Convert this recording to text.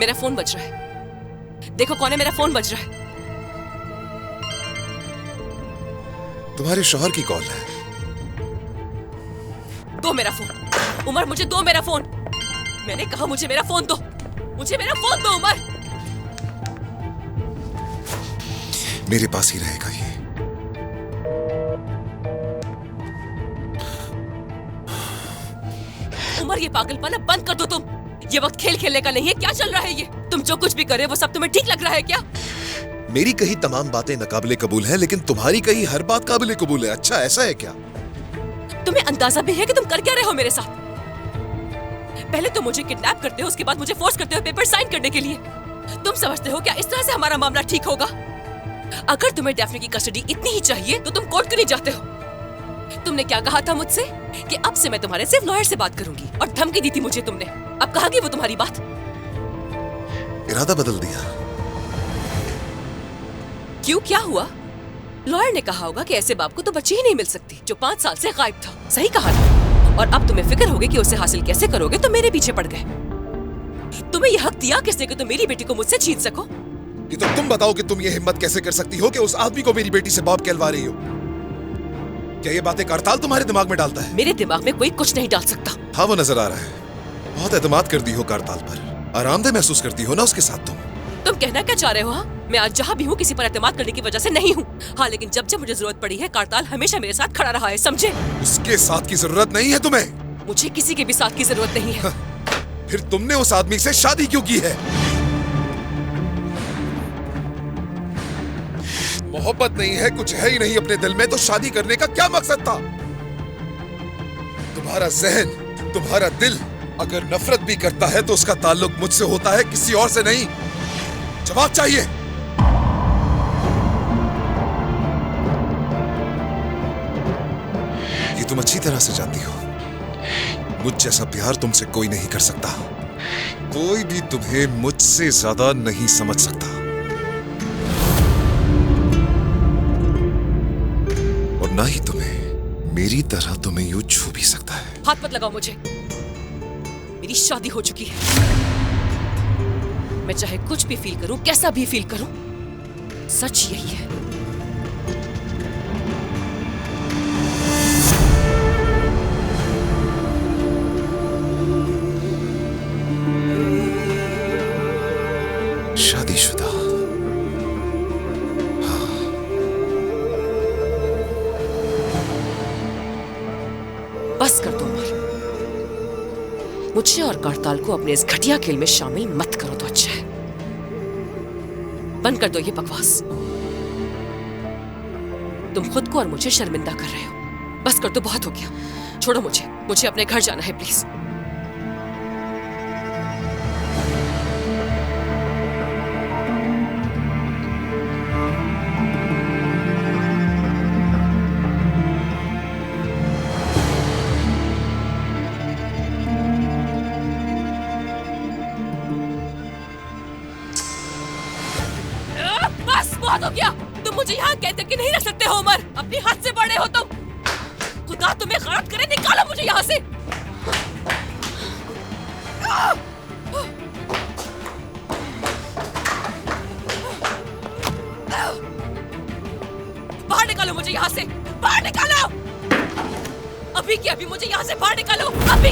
मेरा फोन बज रहा है। देखो कौन है, मेरा फोन बज रहा है। तुम्हारे शौहर की कॉल है। दो मेरा फोन उमर, मुझे दो मेरा फोन। मैंने कहा मुझे मेरा फोन दो, मुझे मेरा फोन दो उमर। मेरे पास ही रहेगा ये। उमर ये पागलपन अब बंद कर दो तुम। ये वक्त खेल खेलने का नहीं है। क्या चल रहा है ये? तुम जो कुछ भी कर रहे हो वो सब तुम्हें ठीक लग रहा है क्या? मेरी कही तमाम बातें नाकाबिले कबूल हैं, लेकिन तुम्हारी कही हर बात काबिले कबूल है। अच्छा ऐसा है क्या? तुम्हें अंदाजा भी है कि तुम कर क्या रहे हो मेरे साथ? पहले तुम मुझे किडनैप करते हो, उसके बाद मुझे फोर्स करते हो पेपर साइन करने के लिए। तुम समझते हो क्या इस तरह से हमारा मामला ठीक होगा? अगर तुम्हें डैफ्ने की कस्टडी इतनी ही चाहिए तो तुम कोर्ट क्यों नहीं जाते हो? तुमने क्या कहा था मुझसे कि अब से मैं तुम्हारे सिर्फ लॉयर से बात करूंगी, और धमकी दी थी मुझे तुमने। अब कहा कि वो तुम्हारी बात? इरादा बदल दिया। क्यों, क्या हुआ? लॉयर ने कहा होगा कि ऐसे बाप को तो बच्ची ही नहीं मिल सकती जो 5 साल से गायब था। सही कहा था। और अब तुम्हें फिक्र होगी कि उसे हासिल कैसे करोगे, तो मेरे पीछे पड़ गए। तुम्हें यह हक दिया किसने कि तुम मेरी बेटी को मुझसे छीन सको? ये तो तुम बताओ कि तुम ये हिम्मत कैसे कर सकती हो कि उस आदमी को मेरी बेटी से बाप कहलवा रही हो? क्या ये बातें करताल तुम्हारे दिमाग में डालता है? मेरे दिमाग में कोई कुछ नहीं डाल सकता। हाँ वो नजर आ रहा है। बहुत एतमाद कर दी हो करताल पर। आरामदेह महसूस करती हो ना उसके साथ तुम कहना क्या चाह रहे हो? हाँ, मैं आज जहाँ भी हूँ किसी पर एतमाद करने की वजह से नहीं हूँ। हाँ, लेकिन जब जब मुझे जरूरत पड़ी है करताल हमेशा मेरे साथ खड़ा रहा है, समझे? उसके साथ की जरूरत नहीं है तुम्हें। मुझे किसी के भी साथ की जरूरत नहीं है। फिर तुमने उस आदमी से शादी क्यों की है? मोहब्बत नहीं है, कुछ है ही नहीं अपने दिल में, तो शादी करने का क्या मकसद था? तुम्हारा जहन, तुम्हारा दिल अगर नफरत भी करता है तो उसका ताल्लुक मुझसे होता है, किसी और से नहीं। जवाब चाहिए। ये तुम अच्छी तरह से जानती हो, मुझ जैसा प्यार तुमसे कोई नहीं कर सकता। कोई भी तुम्हें मुझसे ज्यादा नहीं समझ सकता। और ना ही तुम्हें मेरी तरह तुम्हें यूं छू भी सकता है। हाथ मत लगाओ मुझे। मेरी शादी हो चुकी है। मैं चाहे कुछ भी फील करूं, कैसा भी फील करूं, सच यही है। शादीशुदा। हाँ। बस कर दो उमर। मुझे और करताल को अपने इस घटिया खेल में शामिल मत करो तो अच्छा है। बंद कर दो ये बकवास। तुम खुद को और मुझे शर्मिंदा कर रहे हो। बस कर दो, बहुत हो गया। छोड़ो मुझे अपने घर जाना है प्लीज। बहुत हो गया। तुम मुझे यहाँ कैद करके नहीं रख सकते हो उमर। अपनी हद से बड़े हो तुम। खुदा तुम्हें गलत करे, निकालो मुझे यहाँ से। बाहर निकालो मुझे यहाँ से, बाहर निकालो। अभी के अभी मुझे यहाँ से बाहर निकालो, अभी